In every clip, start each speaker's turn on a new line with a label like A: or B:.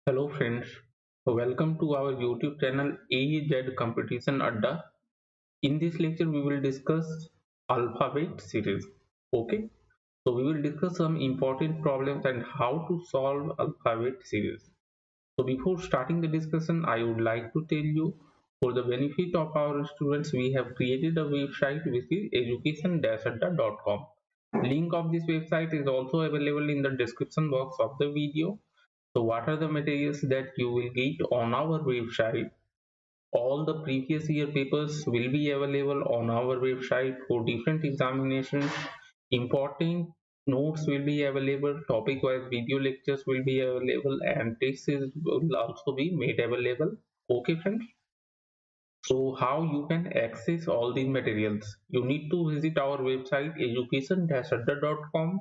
A: Hello friends, welcome to our YouTube channel AZ Competition Adda. In this lecture we will discuss alphabet series. Okay, so we will discuss some important problems and how to solve alphabet series. So before starting the discussion, I would like to tell you, for the benefit of our students, we have created a website which is education-adda.com. Link of this website is also available in the description box of the video. So what are the materials that you will get on our website? All the previous year papers will be available on our website for different examinations. Important notes will be available, topic wise video lectures will be available, and tests will also be made available. Okay friends, so how you can access all these materials? You need to visit our website education-adda.com,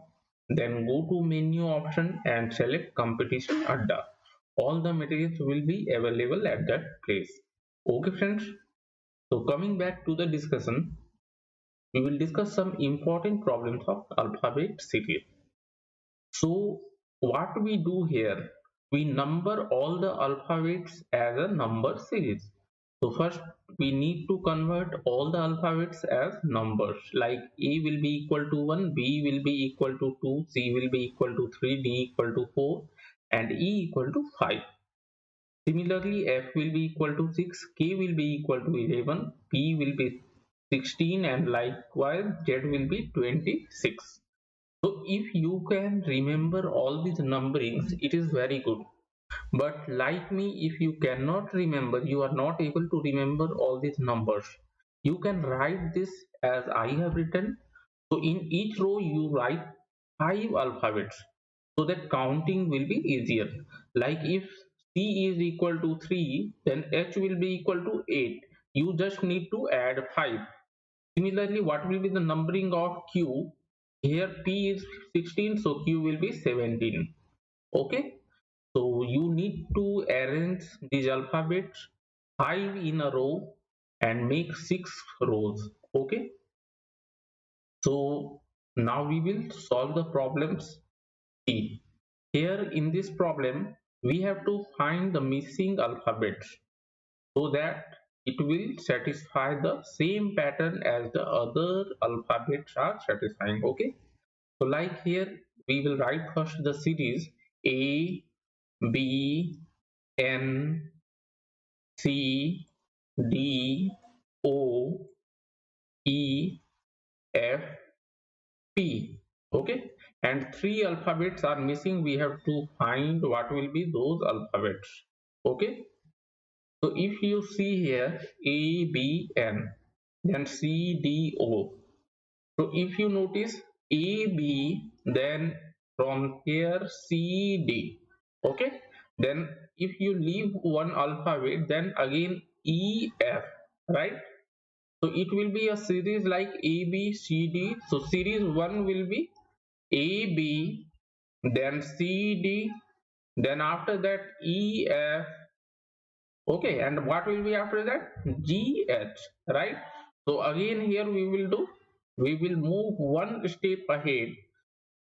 A: then go to menu option and select competition adda. All the materials will be available at that place. Okay friends, so coming back to the discussion, we will discuss some important problems of alphabet series. So what we do here, we number all the alphabets as a number series. So first we need to convert all the alphabets as numbers, like A will be equal to 1, B will be equal to 2, C will be equal to 3, D equal to 4 and E equal to 5. Similarly, F will be equal to 6, K will be equal to 11, P will be 16 and likewise Z will be 26. So if you can remember all these numberings, it is very good. But like me, if you cannot remember, you are not able to remember all these numbers, you can write this as I have written. So in each row you write 5 alphabets so that counting will be easier. Like if C is equal to 3, then H will be equal to 8. You just need to add 5. Similarly, what will be the numbering of Q? Here P is 16, so Q will be 17. Okay, so you need to arrange these alphabets 5 in a row and make 6 rows. Okay, so now we will solve the problems. C. Here in this problem, we have to find the missing alphabets so that it will satisfy the same pattern as the other alphabets are satisfying. Okay, so like here we will write first the series A, B, N, C, D, O, E, F, P. Okay, and 3 alphabets are missing. We have to find what will be those alphabets. Okay, so if you see here A, B, N, then C, D, O. So if you notice A, B, then from here C, D. Okay, then if you leave one alphabet, then again E, F, right? So it will be a series like A, B, C, D. So series 1 will be A, B, then C, D, then after that E, F. Okay, and what will be after that? G, H, right? So again here we will move one step ahead.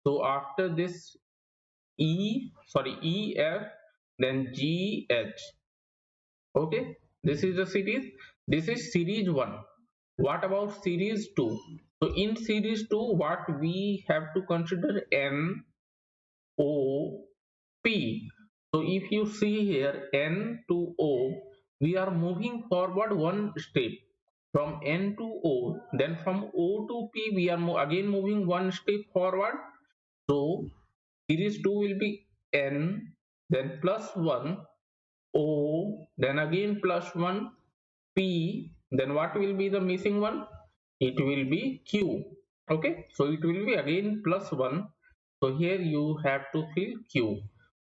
A: So after this E, F, then G, H. Okay, this is the series. This is series 1. What about series 2? So in series 2, what we have to consider? N, O, P. So if you see here N to O, we are moving forward one step from N to O. Then from O to P, we are again moving one step forward. So series 2 will be N, then plus 1, O, then again plus 1, P, then what will be the missing one? It will be Q. Okay, so it will be again plus 1. So here you have to fill Q.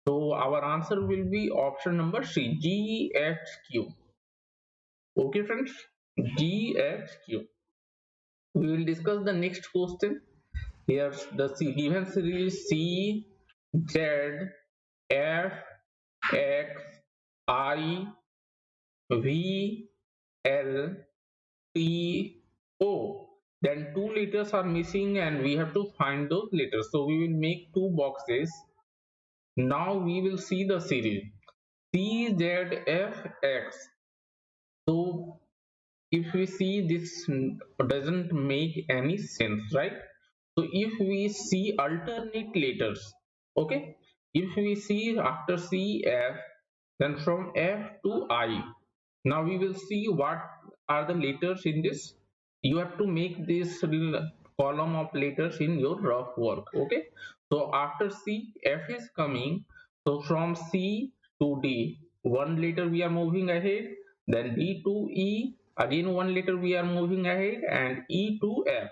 A: So our answer will be option number C, G, H, Q. Okay friends, G, H, Q. We will discuss the next question. Here's the given series C, Z, F, X, I, V, L, T, O. Then 2 letters are missing and we have to find those letters. So we will make 2 boxes. Now we will see the series. CZFX. So if we see this doesn't make any sense, right? So if we see alternate letters, okay, if we see after CF, then from F to I, now we will see what are the letters in this. You have to make this column of letters in your rough work, okay. So after C, F is coming. So from C to D, one letter we are moving ahead, then D to E, again one letter we are moving ahead, and E to F.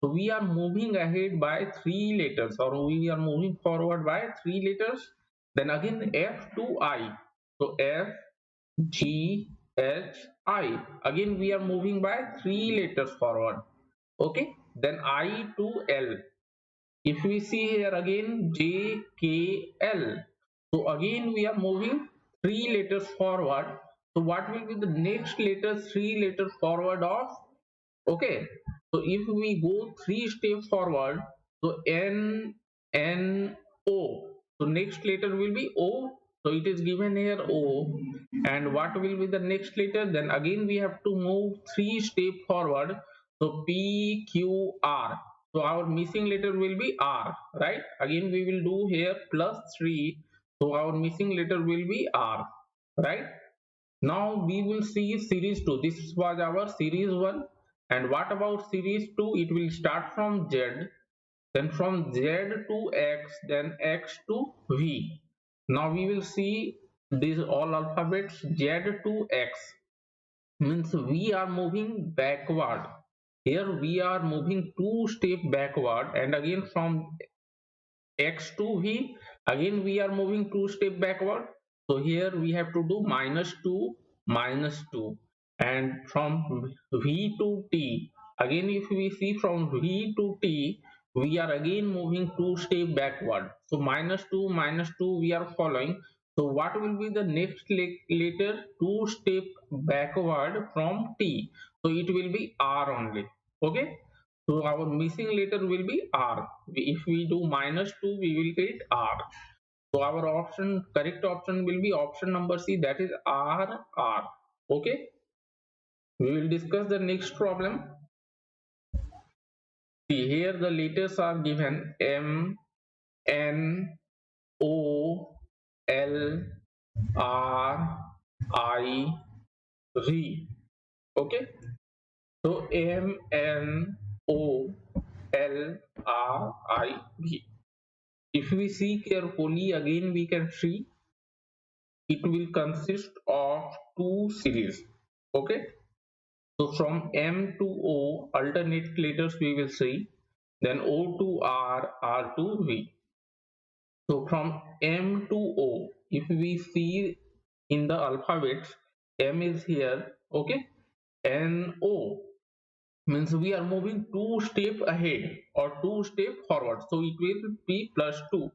A: So we are moving ahead by three letters, or we are moving forward by three letters. Then again F to I. So F, G, H, I. Again we are moving by three letters forward. Okay. Then I to L. If we see here again J, K, L. So again we are moving three letters forward. So what will be the next letter, three letters forward of, okay. So if we go three steps forward, so N O, so next letter will be O. So it is given here O. And what will be the next letter? Then again we have to move three steps forward. So P Q R. So our missing letter will be R, right? Again we will do here plus 3. So our missing letter will be R, right? Now we will see series 2. This was our series 1. And what about series 2? It will start from Z, then from Z to X, then X to V. Now we will see these all alphabets. Z to X means we are moving backward. Here we are moving two step backward, and again from X to V, again we are moving two step backward. So here we have to do minus 2, and from V to T, again if we see from V to T, we are again moving two step backward. So minus 2 we are following. So what will be the next letter two step backward from T? So it will be R only, okay. So our missing letter will be R. If we do minus 2, we will get R. So our correct option will be option number C, that is R, R. Okay. We will discuss the next problem. See, here the letters are given M, N, O, L, R, I, V. Okay. So M, N, O, L, R, I, V. If we see carefully, again we can see it will consist of two series. Okay. So from M to O, alternate letters we will see. Then O to R, R to V. So from M to O, if we see in the alphabets, M is here. Okay. N O means we are moving two step ahead or two step forward, so it will be plus 2.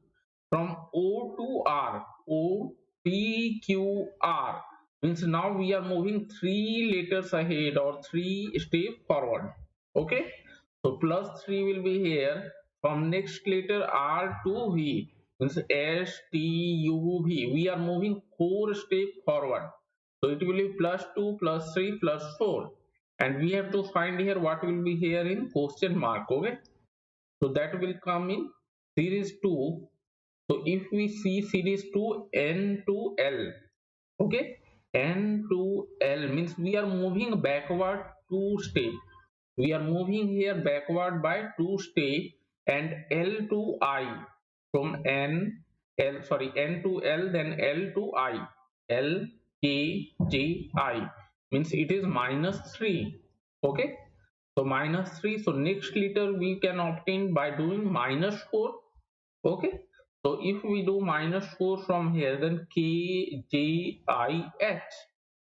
A: From O to R, O P Q R means now we are moving three letters ahead or three step forward, okay. So plus 3 will be here. From next letter R to V means S T U V, we are moving four step forward, so it will be plus 2 plus 3 plus 4, and we have to find here what will be here in question mark, okay. So that will come in series 2. So if we see series 2, N to L, okay, N to L means we are moving backward two step. We are moving here backward by two step, and L to I, from N to L, then L to I, L K J I means it is minus 3, okay. So minus 3, so next letter we can obtain by doing minus 4, okay. So if we do minus 4 from here, then K J I H,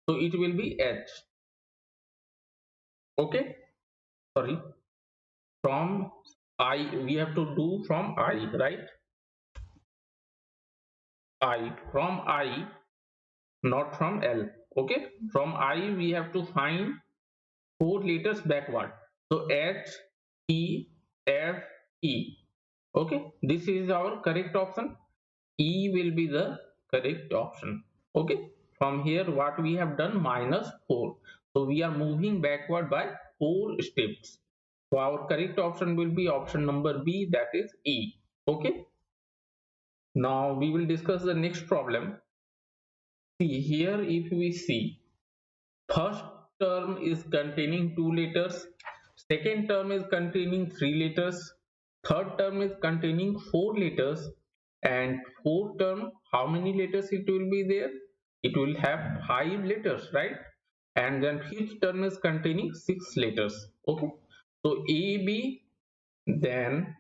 A: so it will be H, okay. Sorry, from I we have to do from I, right? I, from I, not from L, okay. From I we have to find four letters backward. So H, E, F, E, okay. This is our correct option. E will be the correct option. Okay, from here what we have done, minus 4. So we are moving backward by 4 steps. So our correct option will be option number B, that is E. Okay, now we will discuss the next problem. See here, if we see, first term is containing 2 letters, second term is containing 3 letters, third term is containing 4 letters, and fourth term, how many letters it will be there? It will have 5 letters, right? And then fifth term is containing 6 letters. Okay, so A, B, then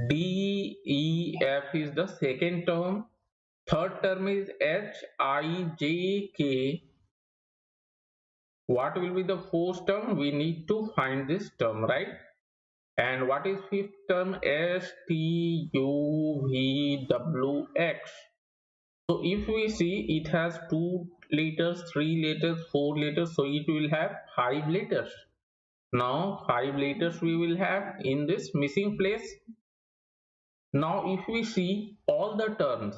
A: D, E, F is the second term, third term is H, I, J, K. What will be the fourth term? We need to find this term, right? And what is fifth term? S, T, U, V, W, X. So if we see, it has 2 letters, 3 letters, 4 letters, so it will have 5 letters. Now 5 letters we will have in this missing place. Now if we see all the terms,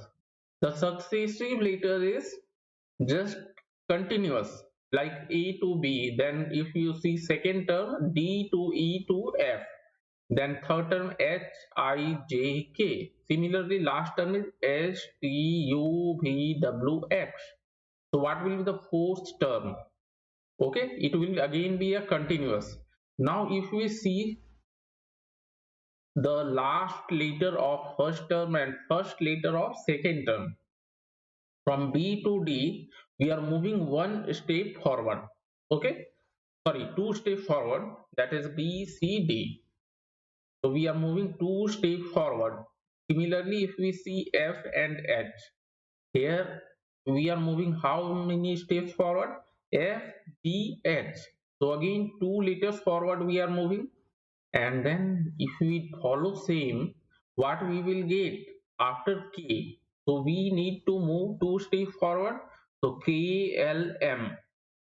A: the successive letter is just continuous, like A to B. Then if you see second term, D to E to F, then third term H, I, J, K. Similarly last term is S, T, U, V, W, X. So what will be the fourth term? Okay, it will again be a continuous. Now if we see the last letter of first term and first letter of second term, from B to D we are moving one step forward. Okay, sorry, two steps forward, that is B, C, D. So we are moving two steps forward. Similarly if we see F and H, here we are moving how many steps forward? F, G, H. So again 2 letters forward we are moving. And then if we follow same, what we will get after K? So we need to move 2 steps forward. So K, L, M.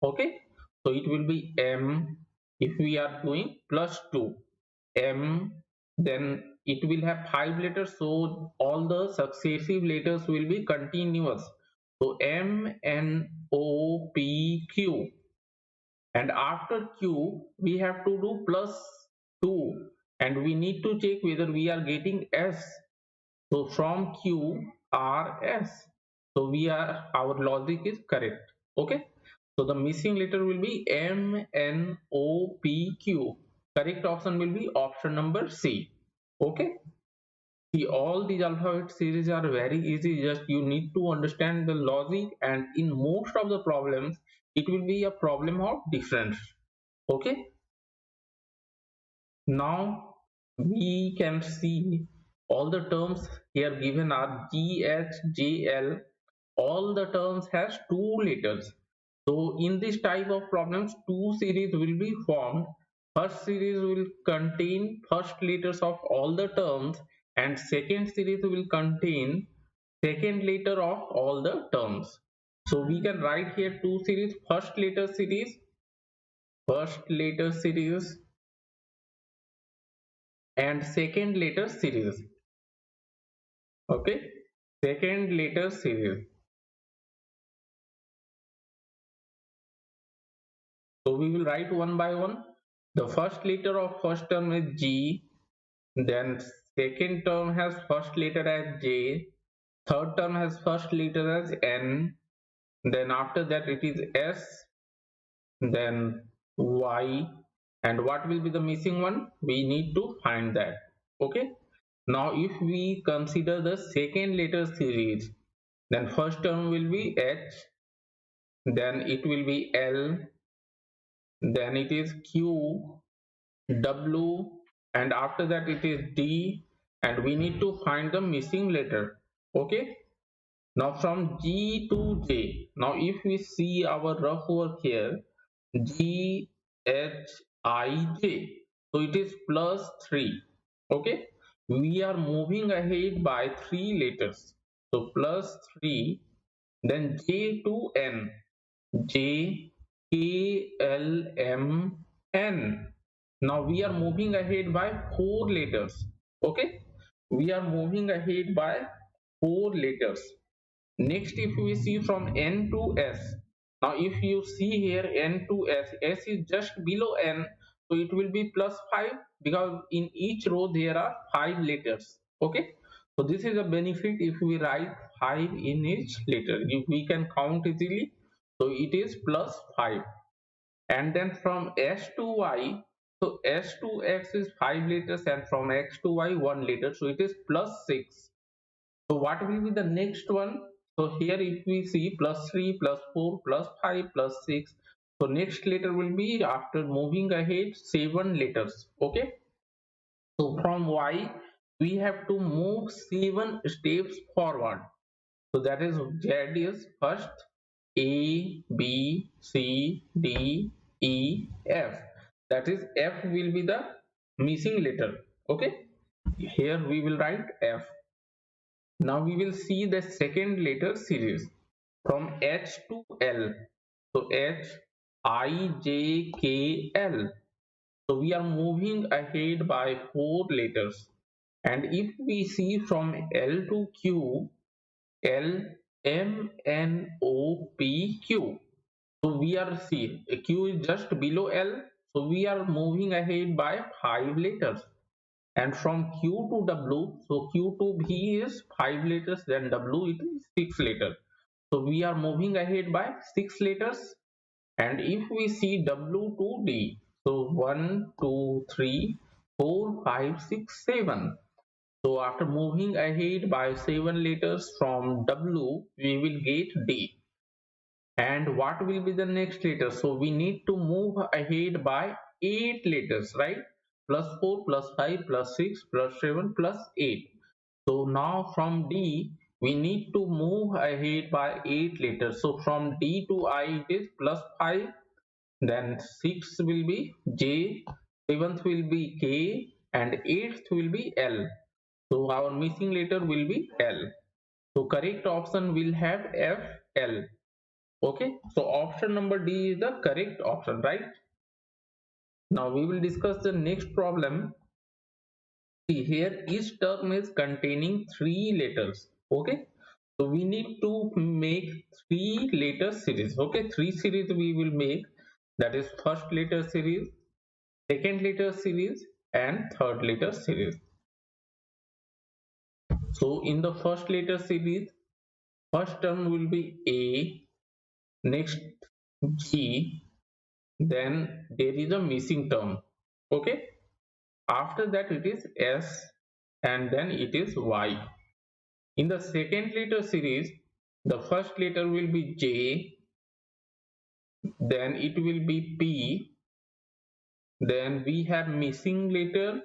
A: Okay, so it will be M. If we are doing plus 2 M, then it will have 5 letters, so all the successive letters will be continuous. So M, N, O, P, Q, and after Q we have to do plus 2, and we need to check whether we are getting S. So from Q, R, S. So our logic is correct. Okay, so the missing letter will be M, N, O, P, Q. Correct option will be option number C. Okay, see, all these alphabet series are very easy, just you need to understand the logic, and in most of the problems it will be a problem of difference. Okay, now we can see all the terms here given are G, H, J, L. All the terms has 2 letters. So in this type of problems, 2 series will be formed. First series will contain first letters of all the terms, and second series will contain second letter of all the terms. So we can write here 2 series, first letter series, and second letter series. Okay, second letter series. So we will write one by one. The first letter of first term is G, then second term has first letter as J, third term has first letter as N, then after that it is S, then Y, and what will be the missing one? We need to find that. Okay, now if we consider the second letter series, then first term will be H, then it will be L, then it is Q, W, and after that it is D, and we need to find the missing letter. Okay, now from G to J, now if we see our rough work here, G, H, I, J, so it is plus 3. Okay, we are moving ahead by 3 letters, so plus 3. Then J to N, J, K, L, M, N. Now we are moving ahead by 4 letters. Okay, we are moving ahead by 4 letters. Next, if we see from N to S, now if you see here N to S, S is just below N, so it will be plus 5 because in each row there are 5 letters. Okay, so this is a benefit if we write 5 in each letter. If we can count easily, so it is plus 5. And then from S to Y, so S to X is 5 letters and from X to Y 1 letter, so it is plus 6. So what will be the next one? So here if we see plus 3, plus 4, plus 5, plus 6. So next letter will be after moving ahead 7 letters. Okay. So from Y we have to move 7 steps forward. So that is Z is first, A, B, C, D, E, F. That is F will be the missing letter. Okay. Here we will write F. Now we will see the second letter series from H to L. So H, I, J, K, L. So we are moving ahead by 4 letters. And if we see from L to Q, L, M, N, O, P, Q. So we are see Q is just below L. So we are moving ahead by 5 letters. And from Q to W, so Q to V is 5 letters, then W it is 6 letters. So we are moving ahead by 6 letters. And if we see W to D, so 1, 2, 3, 4, 5, 6, 7. So after moving ahead by 7 letters from W, we will get D. And what will be the next letter? So we need to move ahead by 8 letters, right? Plus 4, plus 5, plus 6, plus 7, plus 8. So now from D, we need to move ahead by 8 letters. So from D to I it is plus 5, then 6 will be J, 7th will be K, and 8th will be L. So our missing letter will be L. So correct option will have F, L. Okay, so option number D is the correct option, right? Now we will discuss the next problem. See here, each term is containing 3 letters. Okay, so we need to make 3 letter series. Okay, 3 series we will make, that is first letter series, second letter series, and third letter series. So in the first letter series, first term will be A, next G, then there is a missing term. Okay, after that it is S, and then it is Y. In the second letter series, the first letter will be J, then it will be P, then we have missing letter,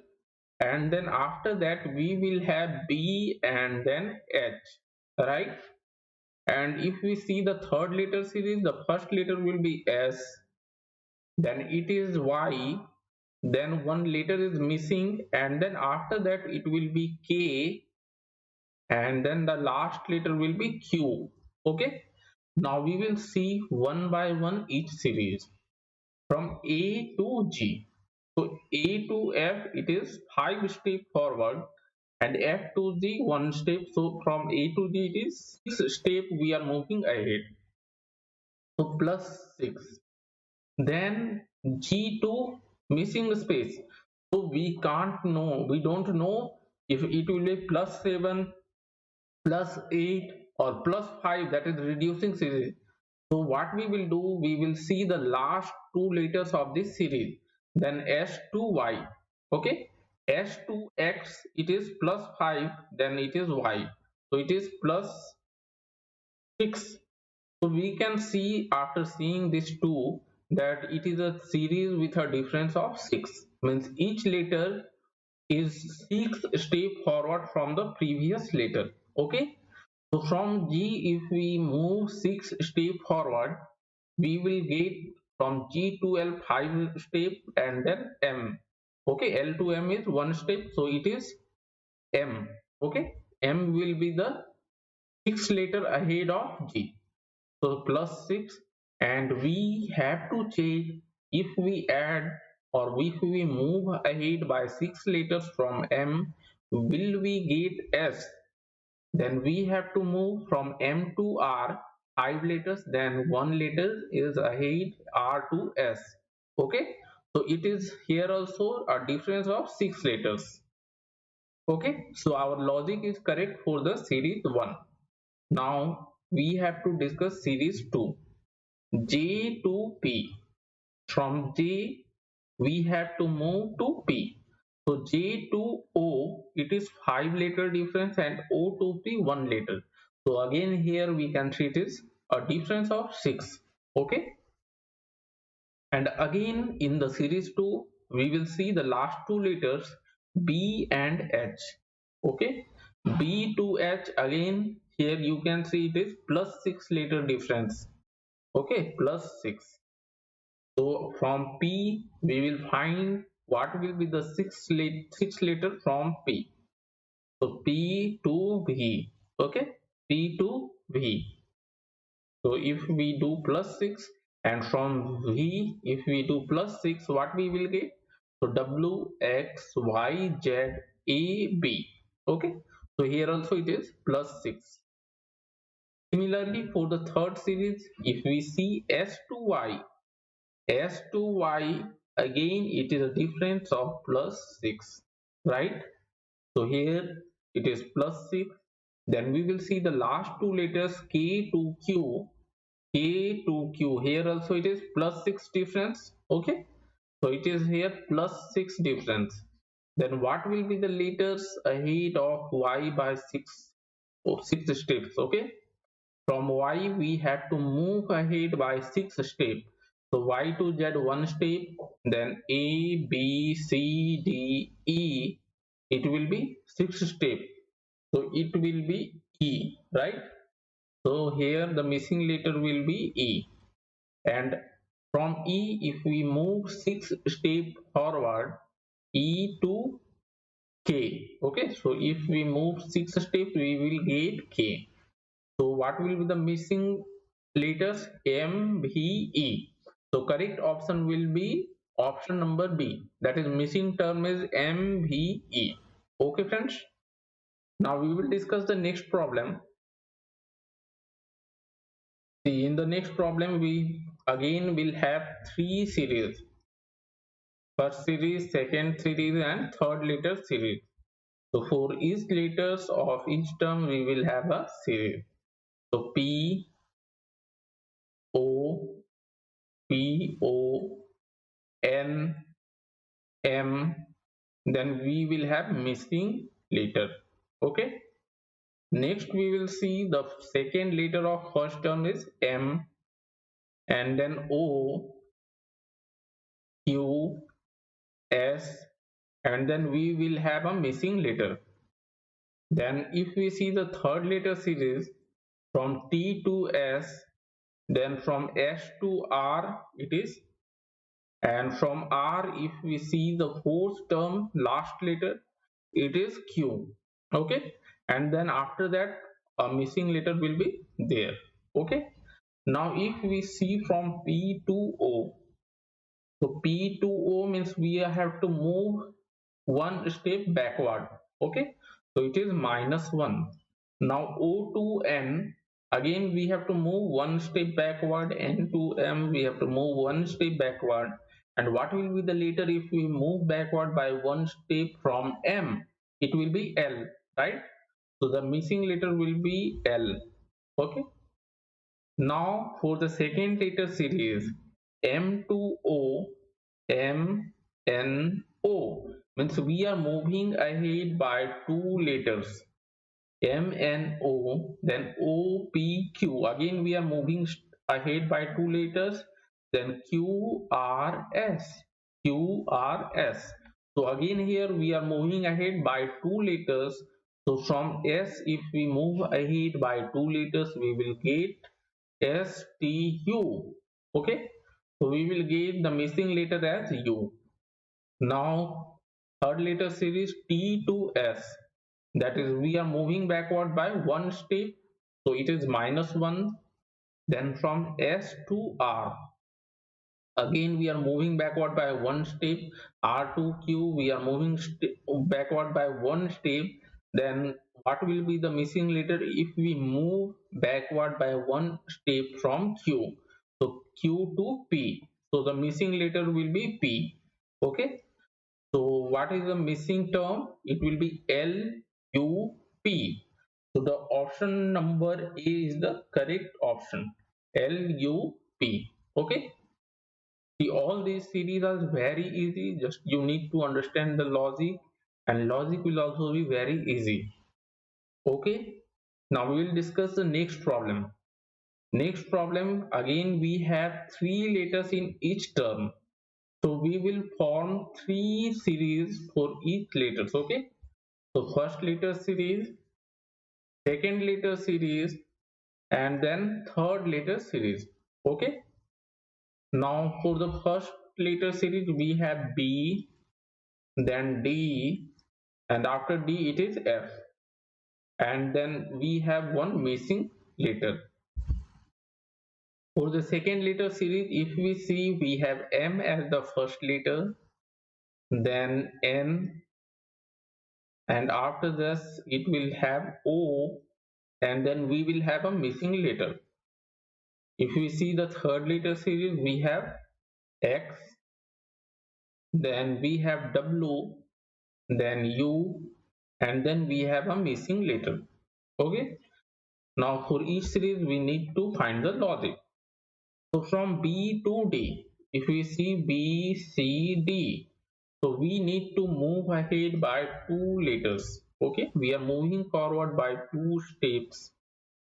A: and then after that we will have B and then H, right? And if we see the third letter series, the first letter will be S, then it is Y, then one letter is missing, and then after that it will be K, and then the last letter will be Q. Okay, now we will see one by one each series from A to G. So A to F it is 5 step forward, and F to G 1 step. So from A to G it is 6 step we are moving ahead. So plus 6. Then G to missing space. So we can't know, we don't know if it will be plus 7, plus 8, or plus 5, that is reducing series. So what we will do, we will see the last 2 letters of this series, then S to Y. Okay, S to X it is plus 5, then it is Y, so it is plus 6. So we can see after seeing this 2 that it is a series with a difference of 6, means each letter is 6 step forward from the previous letter. Okay, so from G if we move 6 step forward, we will get from G to L 5 step, and then M. Okay, L to M is 1 step, so it is M. Okay, M will be the 6th letter ahead of G. So plus 6, and we have to check if we add or if we move ahead by 6 letters from M, will we get S? Then we have to move from M to R 5 letters, then 1 letter is ahead R to S. Okay, so it is here also a difference of 6 letters. Okay, so our logic is correct for the series 1. Now we have to discuss series 2, J to P. From J we have to move to P. So J to O, it is 5 letter difference, and O to P 1 letter. So again here we can treat this a difference of 6. Okay, and again in the series 2 we will see the last two letters B and H. Okay, B to H, again here you can see it is plus 6 letter difference. Okay, plus 6. So from P we will find what will be the sixth letter from P. So P to V. Okay, P to V. So if we do plus 6, and from V if we do plus 6, what we will get? So W X Y Z A B. Okay, so here also it is plus 6. Similarly for the third series, if we see S to Y, S to Y, again it is a difference of plus 6, right? So here it is plus 6. Then we will see the last two letters K to Q. K to Q, here also it is plus 6 difference. Okay, so it is here plus 6 difference. Then what will be the letters ahead of Y by 6 or 6 steps? Okay, from Y we have to move ahead by 6 steps. So Y to Z 1 step, then A, B, C, D, E, it will be 6 step. So it will be E, right? So here the missing letter will be E. And from E if we move 6 step forward, E to K. Okay, so if we move 6 steps we will get K. So what will be the missing letters? M, V, E. So correct option will be option number B. That is missing term is M, V, E. Okay friends. Now we will discuss the next problem. See, in the next problem we again will have three series. First series, second series, and third letter series. So for each letters of each term we will have a series. So P, O, P, O, N, M, then we will have missing letter. Okay, next we will see the second letter of first term is M, and then O, Q, S, and then we will have a missing letter. Then if we see the third letter series, from T to S, then from S to R it is, and from R if we see the fourth term last letter, it is Q. Okay, and then after that a missing letter will be there. Okay, now if we see from P to O, so P to O means we have to move one step backward. Okay, so it is -1. Now O to N, again we have to move one step backward. N to M we have to move one step backward. And what will be the letter if we move backward by one step from M? It will be L, right? So the missing letter will be L. Okay, now for the second letter series, M to O, M, N, O, means we are moving ahead by two letters, M, N, O, then O, P, Q. Again we are moving ahead by two letters, then Q, R, S, Q, R, S. So again here we are moving ahead by two letters. So from S if we move ahead by two letters we will get STU. Okay, so we will get the missing letter as U. Now third letter series T to S, that is we are moving backward by one step, so it is -1. Then from S to R, again we are moving backward by one step. R to Q we are moving backward by one step. Then what will be the missing letter if we move backward by one step from Q? So Q to P. So the missing letter will be P. Okay. So what is the missing term? It will be L U P. So the option number A is the correct option. L U P. Okay. See, all these series are very easy. Just you need to understand the logic, and logic will also be very easy. Okay. Now we will discuss the next problem. Next problem, again we have three letters in each term. So we will form three series for each letters. Okay. So first letter series, second letter series, and then third letter series. Okay. Now for the first letter series we have B, then D, and after D it is F, and then we have one missing letter. For the second letter series, if we see, we have M as the first letter, then N, and after this it will have O, and then we will have a missing letter. If we see the third letter series, we have X, then we have W, then U, and then we have a missing letter. Okay. Now for each series we need to find the logic. So from B to D, if we see B, C, D, so we need to move ahead by two letters. Okay, we are moving forward by two steps.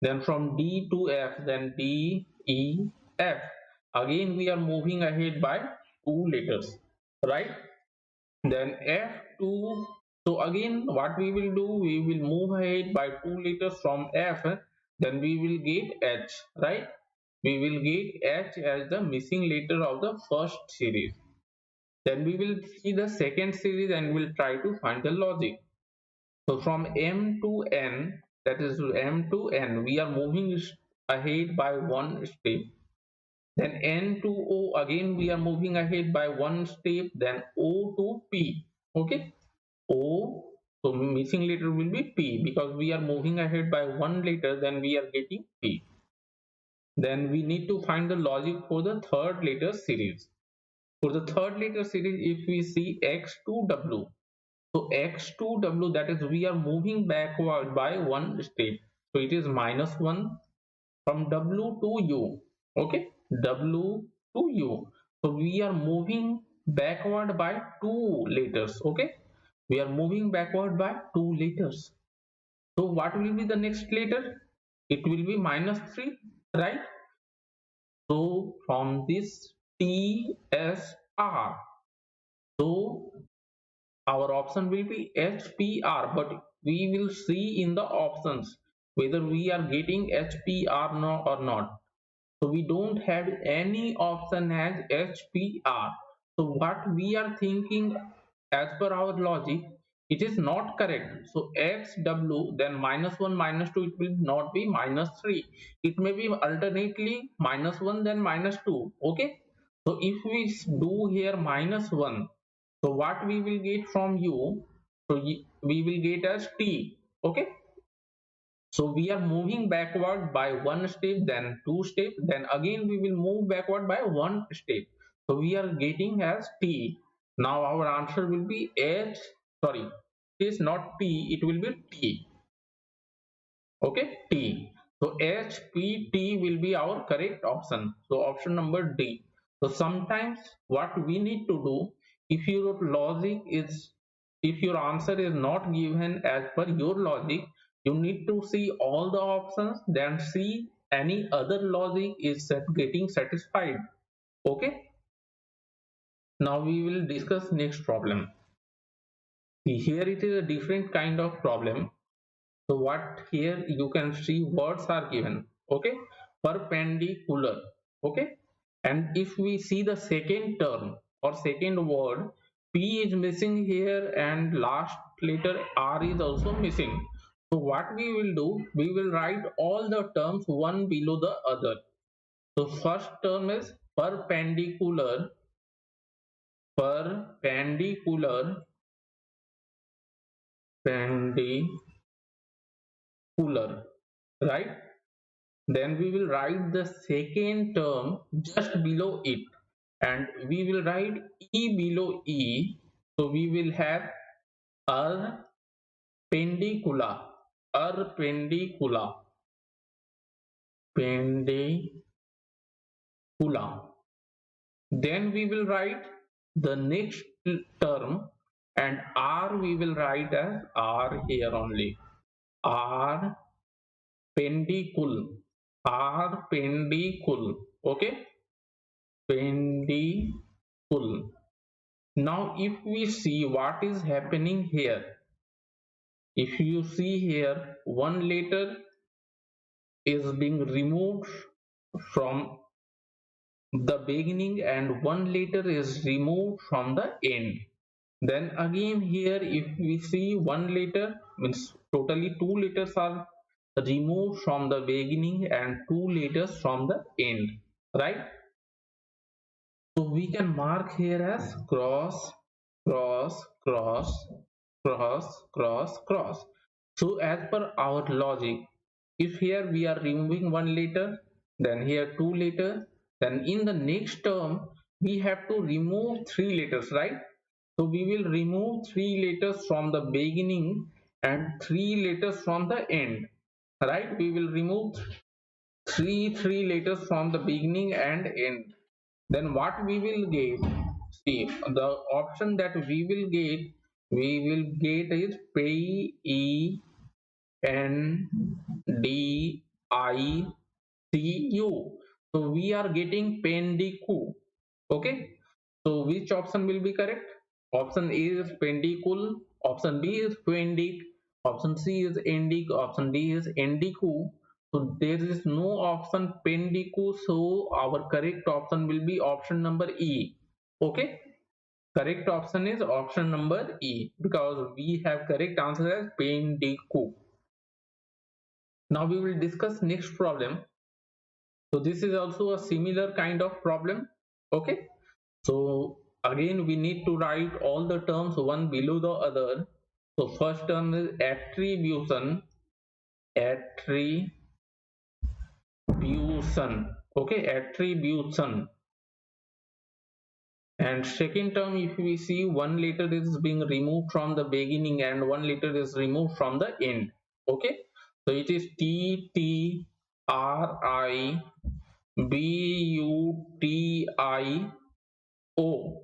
A: Then from D to F, then D, E, F. Again we are moving ahead by two letters, right? Then F2. So again what we will do, we will move ahead by two letters from F, then we will get H, right? We will get H as the missing letter of the first series. Then we will see the second series and we'll try to find the logic. So from M to N, that is M to N, we are moving ahead by one step. Then N to O, again we are moving ahead by one step. Then O to P. Okay. O, so missing letter will be P because we are moving ahead by one letter, then we are getting P. Then we need to find the logic for the third letter series. For the third letter series, if we see X to W, so X to W, that is we are moving backward by one step. So it is -1 from W to U. Okay, W to U. So we are moving backward by two letters. Okay, we are moving backward by two letters. So what will be the next letter? It will be -3, right? So from this TSR, so our option will be HPR, but we will see in the options whether we are getting HPR no or not. So we don't have any option as HPR. So what we are thinking as per our logic, it is not correct. So XW, then -1 -2, it will not be -3. It may be alternately -1 then -2. Okay. So if we do here -1, so what we will get from U? So we will get as T. Okay. So we are moving backward by one step, then two step, then again we will move backward by one step. So we are getting as T. Now our answer will be H, sorry, it is not T, it will be T. Okay, T. So H, P, T will be our correct option. So option number D. So sometimes what we need to do, if your logic is, if your answer is not given as per your logic, you need to see all the options, then see any other logic is getting satisfied. Okay. Now we will discuss next problem. Here it is a different kind of problem. So what here you can see words are given. Okay. Perpendicular. Okay. And if we see the second term or second word, P is missing here and last letter R is also missing. So what we will do, we will write all the terms one below the other. So first term is perpendicular, perpendicular, perpendicular, cooler, right? Then we will write the second term just below it, and we will write E below E. So we will have perpendicula, perpendicula, pendicula. Then we will write the next term, and R we will write as R here only. R pendicule, R pendicule, okay, pendicule. Now if we see what is happening here, if you see here, one letter is being removed from the beginning and one letter is removed from the end. Then again here if we see one letter, means totally two letters are removed from the beginning and two letters from the end, right? So we can mark here as cross, cross, cross, cross, cross, cross. So as per our logic, if here we are removing one letter, then here two letters, then in the next term we have to remove three letters, right? So we will remove three letters from the beginning and three letters from the end, right? We will remove three letters from the beginning and end. Then what we will get, see the option that we will get is p e n d i c u. So we are getting pendicu, okay. So which option will be correct? Option A is pendicule, option B is pendic, option C is endic, option D is endicu. So there is no option pendicu, so our correct option will be option number E, okay. Correct option is option number E because we have correct answer as pendicu. Now we will discuss next problem. So this is also a similar kind of problem, okay. So again we need to write all the terms one below the other. So first term is attribution, attribution, okay, attribution. And second term, if we see one letter is being removed from the beginning and one letter is removed from the end, okay. So it is T T R I B U T I O.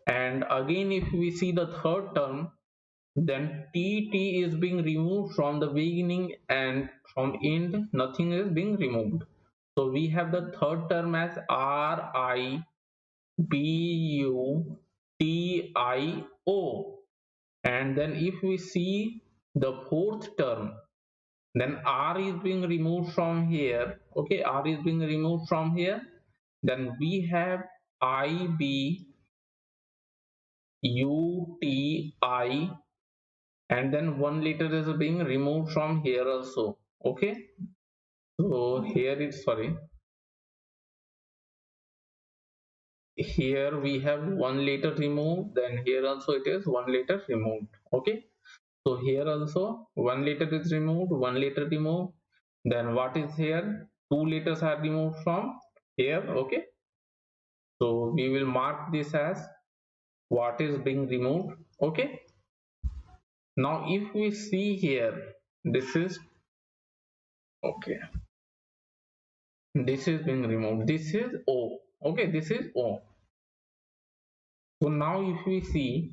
A: And again if we see the third term, then TT is being removed from the beginning and from end nothing is being removed. So we have the third term as RIBUTIO. And then if we see the fourth term, then R is being removed from here, okay, R is being removed from here. Then we have IBUTI, and then one letter is being removed from here also, okay. So here it's, sorry, here we have one letter removed, then here also it is one letter removed, okay. So here also one letter is removed, one letter removed. Then what is here, two letters are removed from here, okay. So we will mark this as what is being removed, okay. Now if we see here, this is, okay, this is being removed, this is O, okay, this is O. So now if we see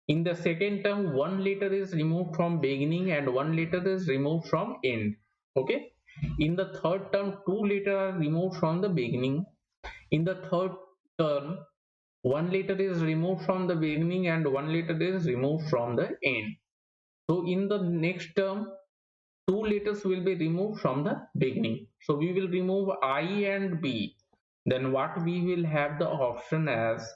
A: in the second term, one letter is removed from beginning and one letter is removed from end, okay. In the third term, two letters are removed from the beginning. In the third term, one letter is removed from the beginning and one letter is removed from the end. So in the next term, two letters will be removed from the beginning. So we will remove I and B. Then what we will have the option as,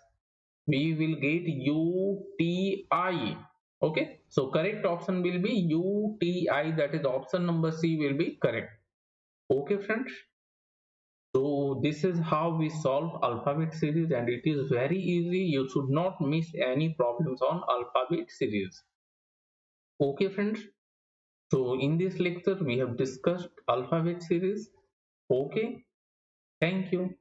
A: we will get UTI, okay. So correct option will be UTI, that is option number C will be correct, okay friends. So this is how we solve alphabet series, and it is very easy. You should not miss any problems on alphabet series, okay friends. So in this lecture we have discussed alphabet series. Okay, thank you.